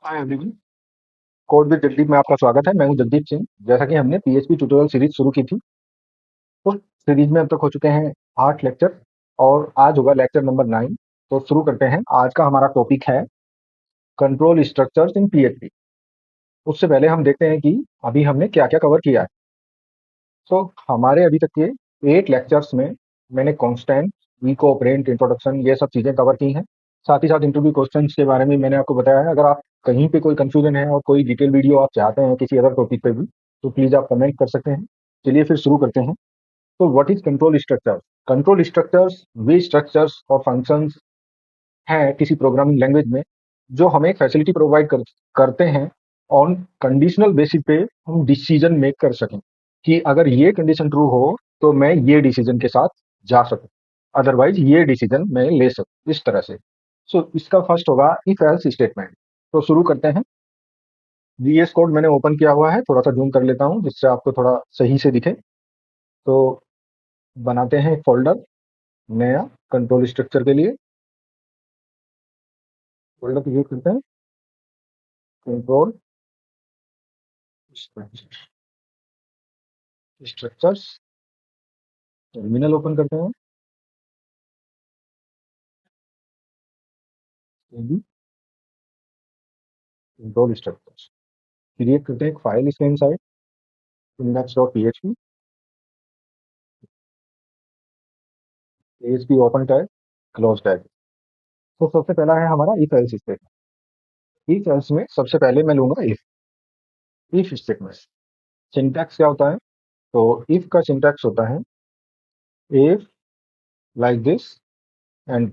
Hi everyone. Code with Jagdeep में आपका स्वागत है। मैं हूं जगदीप सिंह। जैसा कि हमने पीएचपी ट्यूटोरियल सीरीज शुरू की थी, उस सीरीज में अब तक हो चुके हैं 8 लेक्चर और आज होगा लेक्चर नंबर 9। तो शुरू करते हैं। आज का हमारा टॉपिक है कंट्रोल स्ट्रक्चर्स इन पीएचपी। उससे पहले हम देखते हैं कि अभी हमने क्या क्या कवर किया है। तो हमारे अभी तक के 8 लेक्चर्स में मैंने कॉन्स्टेंट, इको ऑपरेंट, इंट्रोडक्शन, ये सब चीज़ें कवर की हैं। साथ ही साथ इंटरव्यू क्वेश्चंस के बारे में मैंने आपको बताया है। अगर आप कहीं पे कोई कंफ्यूजन है और कोई डिटेल वीडियो आप चाहते हैं किसी अदर टॉपिक पे भी, तो प्लीज़ आप कमेंट कर सकते हैं। चलिए फिर शुरू करते हैं। तो what is control structure? Control structures way structures और फंक्शंस हैं किसी प्रोग्रामिंग लैंग्वेज में जो हमें फैसिलिटी प्रोवाइड करते हैं ऑन कंडीशनल बेसिस पे हम डिसीजन मेक कर सकें कि अगर ये कंडीशन ट्रू हो तो मैं ये डिसीजन के साथ जा सकूं, अदरवाइज ये डिसीजन मैं ले सकूं, इस तरह से। सो इसका फर्स्ट होगा इफ एल्स स्टेटमेंट। तो शुरू करते हैं। VS कोड मैंने ओपन किया हुआ है, थोड़ा सा जूम कर लेता हूं जिससे आपको थोड़ा सही से दिखे। तो बनाते हैं एक फोल्डर नया कंट्रोल स्ट्रक्चर के लिए। फोल्डर क्रिएट करते हैं, कंट्रोल स्ट्रक्चर्स। टर्मिनल ओपन करते हैं। कंट्रोल स्ट्रक्चर्स क्रिएट करते हैं एक फाइल इसके inside index.php। php open tag, close tag. तो सबसे पहला है हमारा if else statement. If else में सबसे पहले मैं लूंगा इफ स्टेटमेंट। सिंटैक्स क्या होता है? तो इफ का सिंटैक्स होता है if like this and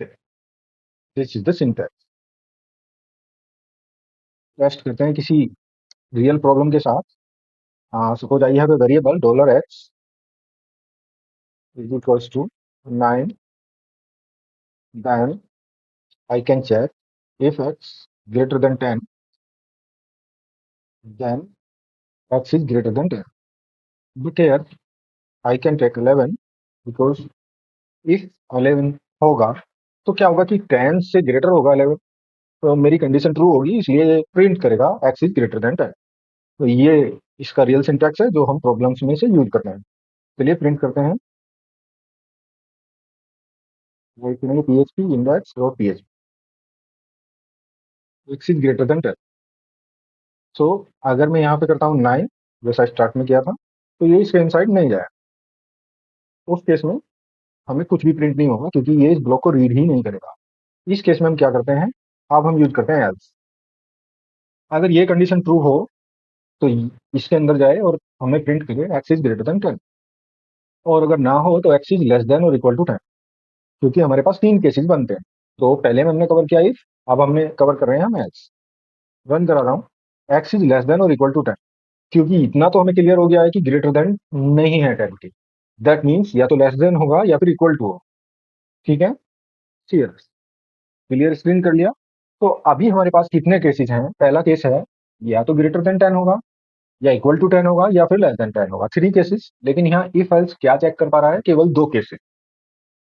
this is the syntax. Test करते हैं किसी रियल प्रॉब्लम के साथ। Suppose I have a variable $x is equals to 9, then I can check if x greater than 10, then x is greater than 10. But here I can take 11 because if 11 होगा तो क्या होगा कि 10 से greater होगा 11, तो मेरी कंडीशन ट्रू होगी, इसलिए ये प्रिंट करेगा x इज ग्रेटर देन 10। तो ये इसका रियल सिंटैक्स है जो हम प्रॉब्लम्स में से यूज करते हैं। चलिए प्रिंट करते हैं। वो करेंगे php index dot php x is greater than 10। सो अगर मैं यहाँ पे करता हूँ 9 जैसा स्टार्ट में किया था, तो ये इसके इनसाइड नहीं जाए। उस केस में हमें कुछ भी प्रिंट नहीं होगा क्योंकि ये इस ब्लॉक को रीड ही नहीं करेगा। इस केस में हम क्या करते हैं? अब हम यूज करते हैं एल्स। अगर ये कंडीशन ट्रू हो तो इसके अंदर जाए और हमें प्रिंट करे एक्स इज ग्रेटर देन 10, और अगर ना हो तो एक्स इज लेस देन और इक्वल टू 10। क्योंकि हमारे पास 3 केसेस बनते हैं। तो पहले में हमने कवर किया इफ, अब हमने कवर कर रहे हैं हम एल्स। रन करा रहा हूँ, एक्स इज लेस देन और इक्वल टू 10। क्योंकि इतना तो हमें क्लियर हो गया है कि ग्रेटर देन नहीं है 10 की। दैट मीन्स या तो लेस देन होगा या फिर इक्वल टू हो। ठीक है, क्लियर? क्लियर स्क्रीन कर लिया। तो अभी हमारे पास कितने केसेस हैं? पहला केस है या तो ग्रेटर देन 10 होगा, या इक्वल टू 10 होगा, या फिर लेस देन 10 होगा। 3 केसेस। लेकिन यहाँ इफ एल्स क्या चेक कर पा रहा है? केवल 2 केसेस।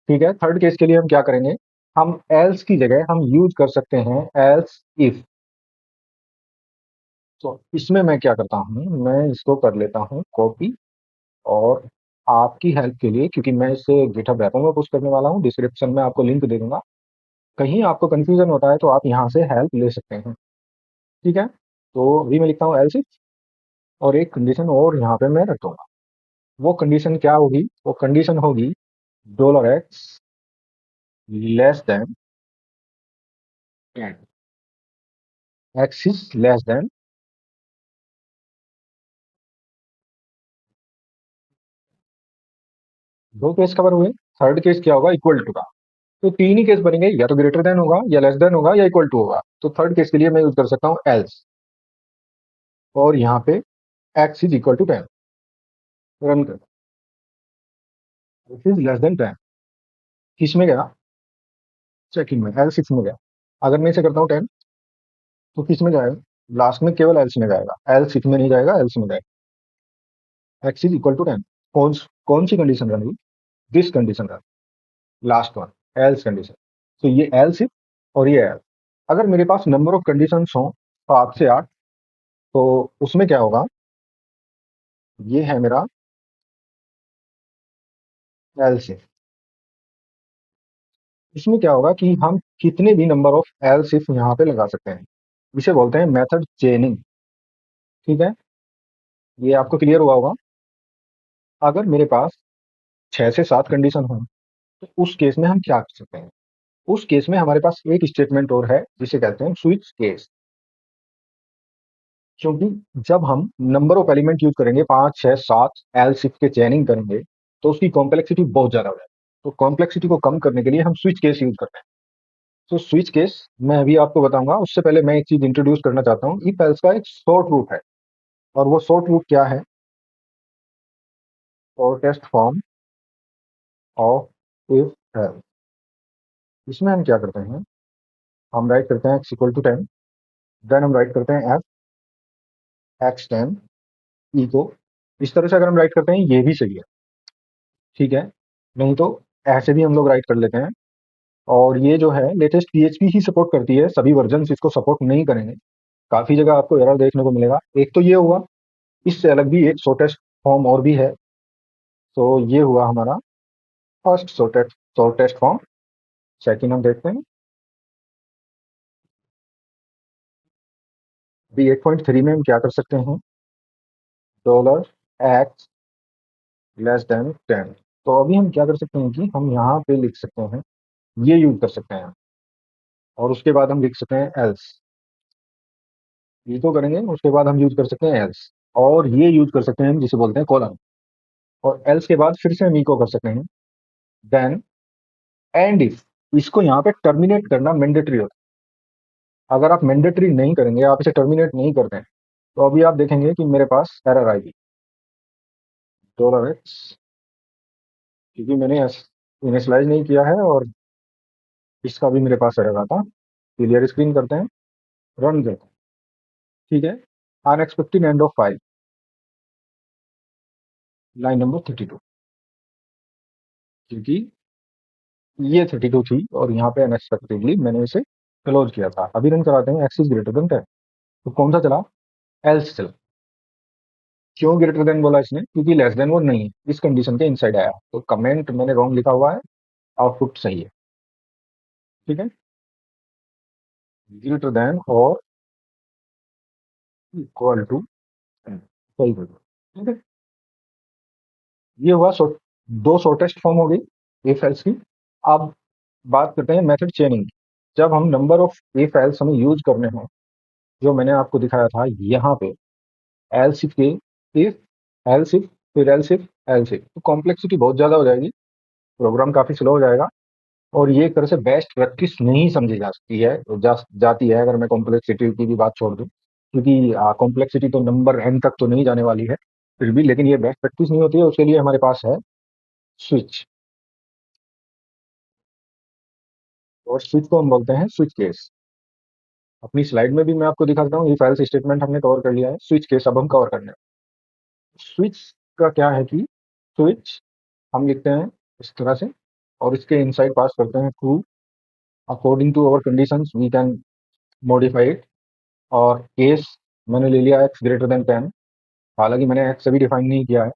ठीक है, थर्ड केस के लिए हम क्या करेंगे? हम एल्स की जगह हम यूज कर सकते हैं एल्स इफ। तो इसमें मैं क्या करता हूँ, मैं इसको कर लेता हूँ कॉपी, और आपकी हेल्प के लिए, क्योंकि मैं इसे गिटहब रेपो में पोस्ट करने वाला हूँ, डिस्क्रिप्शन में आपको लिंक दे दूंगा। कहीं आपको कंफ्यूजन होता है तो आप यहाँ से हेल्प ले सकते हैं। ठीक है, तो अभी मैं लिखता हूँ एल्स इफ, और एक कंडीशन और यहाँ पे मैं रखूंगा। वो कंडीशन क्या होगी? वो कंडीशन होगी $x less than 10, x is less then. दो केस कवर हुए। थर्ड केस क्या होगा? इक्वल टू का। तो 3 ही केस बनेंगे, या तो ग्रेटर देन होगा, या लेस देन होगा, या इक्वल टू होगा। तो थर्ड केस के लिए मैं यूज कर सकता हूँ एल्स, और यहाँ पे x is equal to 10। Run कर, x इज लेस देन 10। किस में गया? चेकिंग में, एल्स सिक्स में गया। अगर मैं इसे करता हूँ 10, तो किस में जाएगा? लास्ट में केवल एल्स में जाएगा, एल्स सिक्स में नहीं जाएगा, एल्स में जाएगा। x is equal to 10। कौन कौन सी कंडीशन रन हुई? This condition run, last one, else condition. तो ये एल्स इफ और ये एल्स। अगर मेरे पास नंबर ऑफ कंडीशंस हो 7 से 8। तो उसमें क्या होगा, ये है मेरा एलसीएम। इसमें क्या होगा कि हम कितने भी नंबर ऑफ एलसीएम यहाँ पे लगा सकते हैं। इसे बोलते हैं मेथड चेनिंग। ठीक है, ये आपको क्लियर हुआ होगा। अगर मेरे पास 6 से 7 कंडीशन हो, तो उस केस में हम क्या कर सकते हैं। उस केस में हमारे पास एक स्टेटमेंट और है जिसे कहते हैं स्विच केस। क्योंकि जब हम नंबर ऑफ एलिमेंट यूज करेंगे, 5 6 7 एलसीफ के चेनिंग करेंगे, तो उसकी कॉम्प्लेक्सिटी बहुत ज्यादा हो जाएगी। तो कॉम्प्लेक्सिटी को कम करने के लिए हम स्विच केस यूज करते हैं। तो स्विच केस मैं अभी आपको बताऊंगा, उससे पहले मैं एक चीज इंट्रोड्यूस करना चाहता हूँ। इफ एल्स का एक शॉर्ट रूट है, और वो शॉर्ट रूट क्या है, shortest form of if else. इसमें हम क्या करते हैं, हम राइट करते हैं x = 10। देन हम राइट करते हैं x10 ई को। इस तरह से अगर हम राइट करते हैं ये भी सही है, ठीक है। नहीं तो ऐसे भी हम लोग राइट कर लेते हैं। और ये जो है लेटेस्ट पीएचपी ही सपोर्ट करती है, सभी वर्जन इसको सपोर्ट नहीं करेंगे। काफी जगह आपको एरर देखने को मिलेगा। एक तो ये हुआ, इससे अलग भी एक शॉर्टेस्ट फॉर्म और भी है। तो ये हुआ हमारा फर्स्ट शॉर्टेस्ट फॉर्म। सेकंड हम देखते हैं, बी 8.3 में हम क्या कर सकते हैं, $x <10। तो अभी हम क्या कर सकते हैं कि हम यहाँ पे लिख सकते हैं, ये यूज कर सकते हैं। और उसके बाद हम लिख सकते हैं एल्स। ये तो करेंगे, उसके बाद हम यूज कर सकते हैं एल्स। और ये यूज कर सकते हैं हम जिसे बोलते हैं कॉलन। और एल्स के बाद फिर से हम ई को कर सकते हैं, देन एंड इफ। इसको यहाँ पे टर्मिनेट करना मैंडेटरी होता है। अगर आप मैंडेटरी नहीं करेंगे, आप इसे टर्मिनेट नहीं करते हैं, तो अभी आप देखेंगे कि मेरे पास एरर आएगी, $x। क्योंकि मैंने इनिशलाइज नहीं किया है, और इसका भी मेरे पास एरर आता। क्लियर स्क्रीन करते हैं, रन करते हैं। ठीक है, unexpected end of file, line number 32। क्योंकि ये 32 थी और यहाँ पे अनएक्सपेक्टेडली मैंने इसे क्लोज किया था। अभी रन कराते हैं, एक्स इज ग्रेटर देन 10। तो कौन सा चला, एल्स चला। क्यों ग्रेटर देन बोला इसने, क्योंकि लेस देन वो नहीं है, इस कंडीशन के इनसाइड आया। तो कमेंट मैंने रॉन्ग लिखा हुआ है, आउटपुट सही है। ठीक है, ग्रेटर देन और इक्वल टू, सही कर दो। ठीक है, ये हुआ दो शॉर्टेस्ट फॉर्म हो गई इफ एल्स की। अब बात करते हैं मेथड चेनिंग। जब हम नंबर ऑफ इफ एल्स हमें यूज करने हो, जो मैंने आपको दिखाया था यहाँ पे, एल्स इफ के, इफ एल्स इफ, फिर एल्स इफ एल्स इफ, तो कॉम्प्लेक्सिटी बहुत ज्यादा हो जाएगी, प्रोग्राम काफी स्लो हो जाएगा। और ये एक तरह से बेस्ट प्रैक्टिस नहीं समझी जा सकती है, जाती है, अगर मैं कॉम्प्लेक्सिटी की भी बात छोड़ दूं। क्योंकि कॉम्प्लेक्सिटी तो नंबर एन तक तो नहीं जाने वाली है फिर भी, लेकिन ये बेस्ट प्रैक्टिस नहीं होती है। उसके लिए हमारे पास है स्विच। और स्विच को हम बोलते हैं स्विच केस। अपनी स्लाइड में भी मैं आपको दिखाता हूँ, ये फाइल्स स्टेटमेंट हमने कवर कर लिया है, स्विच केस अब हम कवर करने हैं। स्विच का क्या है कि स्विच हम लिखते हैं इस तरह से, और इसके इनसाइड पास करते हैं true. According to our conditions we can modify it. और केस मैंने ले लिया एक्स ग्रेटर देन 10, हालांकि मैंने एक्स अभी डिफाइन नहीं किया है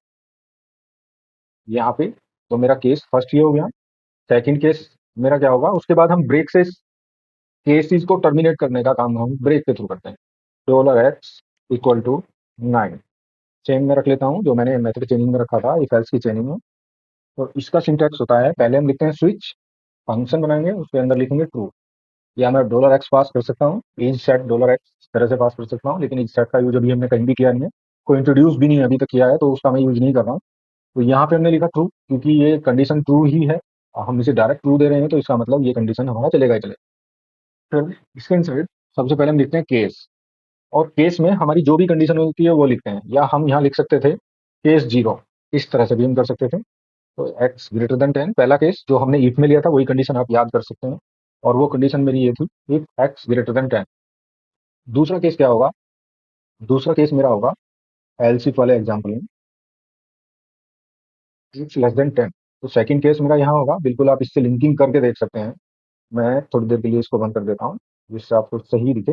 यहाँ पे। तो मेरा केस फर्स्ट ये हो गया। सेकंड केस मेरा क्या होगा, उसके बाद हम ब्रेक से केसेस को टर्मिनेट करने का काम हम ब्रेक के थ्रू करते हैं। $x = 9। सेम में रख लेता हूँ जो मैंने मेथड चेनिंग में रखा था, इफ एल्स की चेनिंग में। तो इसका सिंटैक्स होता है, पहले हम लिखते हैं स्विच, फंक्शन बनाएंगे, उसके अंदर लिखेंगे ट्रू। या मैं $x पास कर सकता हूँ, इज सेट $x इस तरह से पास कर सकता हूँ, लेकिन इज सेट का यूज अभी हमने कहीं भी किया नहीं है, कोई इंट्रोड्यूस भी नहीं अभी तक किया है, तो उसका मैं यूज नहीं कर रहा हूँ। तो यहाँ पे हमने लिखा ट्रू, क्योंकि ये कंडीशन ट्रू ही है। हम इसे डायरेक्ट ट्रू दे रहे हैं, तो इसका मतलब ये कंडीशन हमारा चलेगा ही चलेगा। फिर इसके इंसाइड सबसे पहले हम लिखते हैं केस। और केस में हमारी जो भी कंडीशन होती है वो लिखते हैं, या हम यहाँ लिख सकते थे केस 0, इस तरह से भी हम कर सकते थे। तो एक्स ग्रेटर देन 10 पहला केस जो हमने इफ में लिया था, वही कंडीशन आप याद कर सकते हैं। और वो कंडीशन मेरी ये थी, इफ एक्स ग्रेटर देन 10। दूसरा केस क्या होगा, दूसरा केस मेरा होगा एल्स इफ वाले एग्जाम्पल में, इफ लेस देन 10। तो सेकंड केस मेरा यहाँ होगा, बिल्कुल आप इससे लिंकिंग करके देख सकते हैं। मैं थोड़ी देर के लिए इसको बंद कर देता हूँ, जिससे आपको सही दिखे।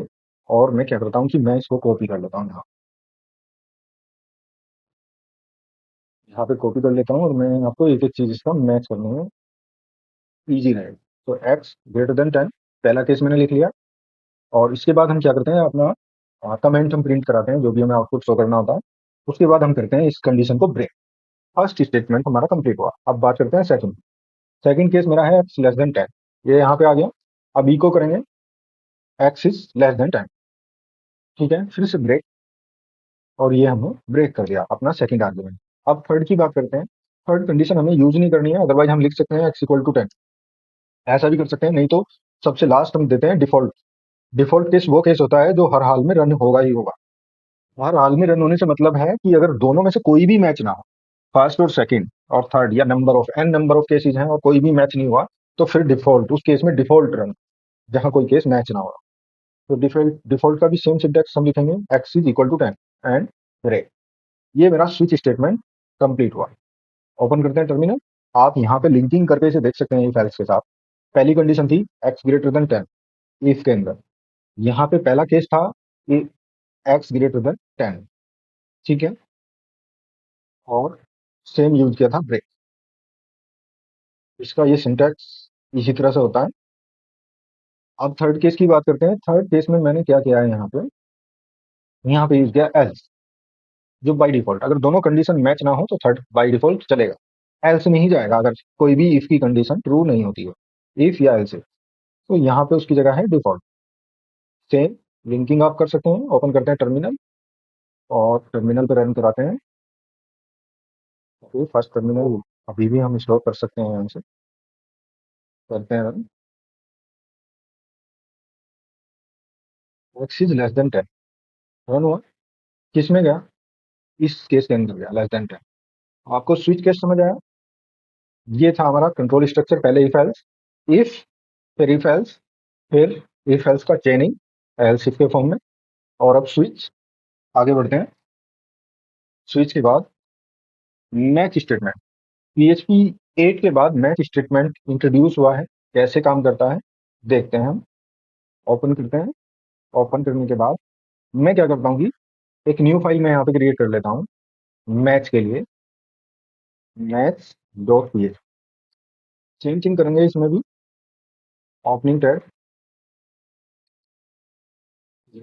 और मैं क्या करता हूँ कि मैं इसको कॉपी कर लेता हूँ यहाँ पे कॉपी कर लेता हूँ और मैं आपको एक एक चीज इसका मैच करने में ईजी रहेगा। तो एक्स ग्रेटर देन 10 पहला केस मैंने लिख लिया। और इसके बाद हम क्या करते हैं, अपना कमेंट हम प्रिंट कराते हैं जो भी हमें आउटपुट शो करना होता है। उसके बाद हम करते हैं इस कंडीशन को ब्रेक। फर्स्ट स्टेटमेंट हमारा कंप्लीट हुआ। अब बात करते हैं सेकंड। सेकंड केस मेरा है एक्स लेस देन 10, ये यहाँ पे आ गया। अब इको करेंगे एक्स इज लेस देन 10, ठीक है, फिर से ब्रेक, और ये हमने ब्रेक कर दिया अपना सेकंड आर्ग्यूमेंट। अब थर्ड की बात करते हैं। थर्ड कंडीशन हमें यूज नहीं करनी है, अदरवाइज हम लिख सकते हैं एक्स इक्वल टू 10, ऐसा भी कर सकते हैं, नहीं तो सबसे लास्ट हम देते हैं डिफॉल्ट। डिफॉल्ट केस वो केस होता है जो हर हाल में रन होगा ही होगा। हर हाल में रन होने से मतलब है कि अगर दोनों में से कोई भी मैच ना हो, फर्स्ट और सेकंड और थर्ड, या number of n number of cases हैं और कोई भी मैच नहीं हुआ, तो फिर डिफॉल्ट, उस केस में डिफॉल्ट रन, जहां कोई केस मैच ना हो। तो डिफॉल्ट डिफॉल्ट का भी सेम सिंटैक्स हम लिखेंगे, x is equal to 10 and break. ये मेरा स्विच स्टेटमेंट कंप्लीट हुआ। ओपन करते हैं टर्मिनल। आप यहाँ पे लिंकिंग करके इसे देख सकते हैं इफ एल्स के साथ। पहली कंडीशन थी एक्स ग्रेटर देन 10, इफ के अंदर। यहाँ पे पहला केस था कि एक्स ग्रेटर देन 10, ठीक है, और सेम यूज किया था ब्रेक। इसका ये सिंटैक्स इसी तरह से होता है। अब थर्ड केस की बात करते हैं। थर्ड केस में मैंने क्या किया है, यहाँ पे यूज किया एल्स, जो बाय डिफॉल्ट अगर दोनों कंडीशन मैच ना हो तो थर्ड बाय डिफॉल्ट चलेगा, एल्स में ही जाएगा अगर कोई भी इफ की कंडीशन ट्रू नहीं होती है, इफ या एल्स। तो यहाँ पे उसकी जगह है डिफॉल्ट। सेम लिंकिंग आप कर सकते हैं। ओपन करते हैं टर्मिनल और टर्मिनल पे रन कराते हैं। तो फर्स्ट टर्मिनल अभी भी हम स्टॉप कर सकते हैं, यहाँ से करते हैं run. X is less than 10 run हुआ। किस में गया, इस केस के अंदर गया लेस देन 10। आपको स्विच केस समझ आया। ये था हमारा कंट्रोल स्ट्रक्चर। पहले इफ फिर इफ एल्स, फिर इफ एल्स का चेनिंग एल्स इफ के फॉर्म में, और अब स्विच। आगे बढ़ते हैं। स्विच के बाद मैच स्टेटमेंट। पीएचपी 8 के बाद मैच स्टेटमेंट इंट्रोड्यूस हुआ है। कैसे काम करता है देखते हैं हम। ओपन करते हैं। ओपन करने के बाद मैं क्या करता हूँ कि एक न्यू फाइल मैं यहाँ पे क्रिएट कर लेता हूँ मैच के लिए, match dot P H. Same thing करेंगे इसमें भी। ओपनिंग टैग,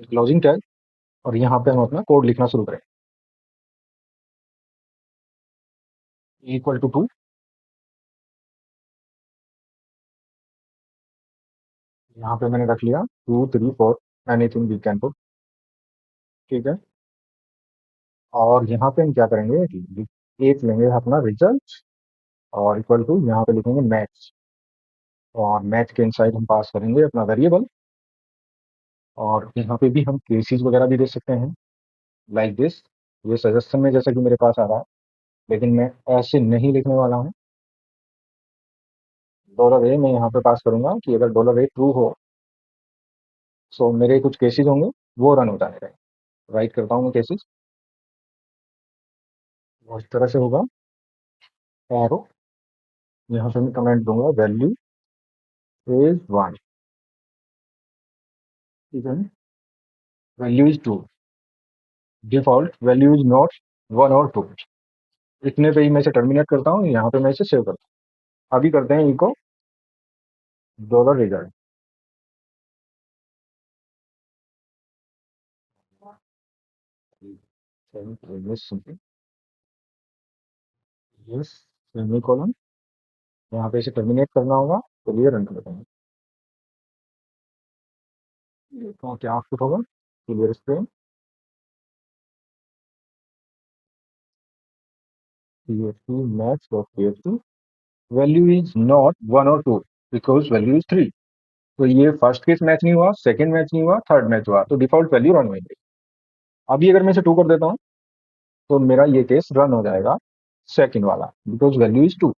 क्लोजिंग टैग, और यहाँ पे हम अपना कोड लिखना शुरू करें। इक्वल टू 2, यहाँ पे मैंने रख लिया 2 3 4, एनीथिंग वी कैन पुट, ठीक है। और यहाँ पे हम क्या करेंगे कि एक लेंगे अपना रिजल्ट, और इक्वल टू यहाँ पे लिखेंगे मैच, और मैच के इनसाइड हम पास करेंगे अपना वेरिएबल। और यहाँ पे भी हम केसेस वगैरह भी दे सकते हैं लाइक दिस। ये सजेशन में जैसा कि मेरे पास आ रहा है, लेकिन मैं ऐसे नहीं लिखने वाला हूँ। डॉलर ए मैं यहाँ पे पास करूंगा कि अगर डॉलर ए ट्रू हो, सो मेरे कुछ केसेस होंगे वो रन हो जाएगा। राइट करता हूँ मैं केसेस, और इस तरह से होगा एरो। यहाँ पे मैं कमेंट दूंगा वैल्यू इज 1, ठीक है, value is 2, default value is not 1 और 2। इतने पे ही मैं इसे टर्मिनेट करता हूँ, यहाँ पे मैं इसे सेव करता हूँ। अभी करते हैं echo dollar result. Yes, semicolon. यहाँ पे इसे टर्मिनेट करना होगा, तो ये रन करते हैं। तो क्या आउटपुट होगा, clear screen, PHP max dot PHP, value is not 1 और 2 बिकॉज वैल्यू इज 3। तो ये फर्स्ट केस मैच नहीं हुआ, सेकंड मैच नहीं हुआ, थर्ड मैच हुआ, तो डिफॉल्ट वैल्यू रन होगी। अभी अगर मैं इसे 2 कर देता हूँ तो मेरा ये केस रन हो जाएगा, सेकंड वाला, बिकॉज वैल्यू इज 2।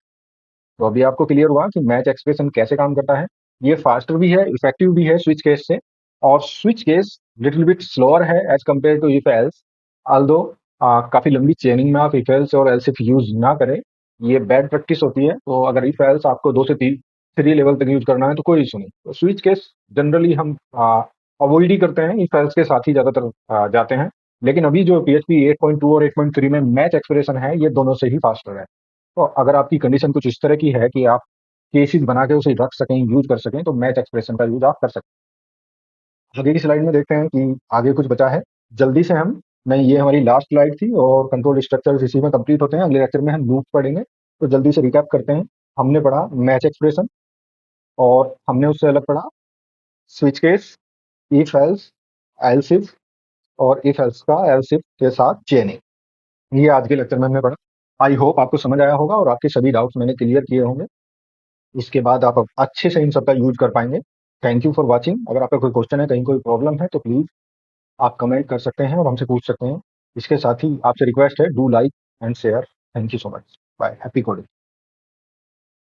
तो अभी आपको क्लियर हुआ कि मैच एक्सप्रेशन कैसे काम करता है। ये फास्टर भी है, इफेक्टिव भी है स्विच केस से। और switch case little bit slower है as compared to if else, although काफी लंबी चेनिंग में आप इफ एल्स और एल्स इफ यूज ना करें, ये बैड प्रैक्टिस होती है। तो अगर इफ एल्स आपको 2 से 3 लेवल तक यूज करना है तो कोई इशू नहीं। तो स्विच केस जनरली हम अवॉइड ही करते हैं, इफ एल्स के साथ ही ज़्यादातर जाते हैं। लेकिन अभी जो पीएचपी 8.2 और 8.3 में मैच एक्सप्रेशन है, ये दोनों से ही फास्टर है। तो अगर आपकी कंडीशन कुछ इस तरह की है कि आप केसेस बना के उसे रख सकें, यूज़ कर सकें, तो मैच एक्सप्रेशन का यूज़ आप कर सकते हैं। आगे की स्लाइड में देखते हैं कि आगे कुछ बचा है। जल्दी से हम नहीं, ये हमारी लास्ट स्लाइड थी और कंट्रोल स्ट्रक्चर्स इसी में कंप्लीट होते हैं। अगले लेक्चर में हम लूप पढ़ेंगे। तो जल्दी से रिकैप करते हैं। हमने पढ़ा मैच एक्सप्रेशन, और हमने उससे अलग पढ़ा switch case, if else, else if, और इफ एल्स का एल्स इफ के साथ चेनिंग। ये आज के लेक्चर में हमने पढ़ा। आई होप आपको समझ आया होगा और आपके सभी डाउट्स मैंने क्लियर किए होंगे। इसके बाद आप अब अच्छे से इन सबका यूज कर पाएंगे। Thank you for watching. अगर आपका कोई क्वेश्चन है, कहीं कोई प्रॉब्लम है, तो प्लीज आप कमेंट कर सकते हैं और हमसे पूछ सकते हैं। इसके साथ ही आपसे रिक्वेस्ट है, do like and share. Thank you so much. Bye. Happy coding.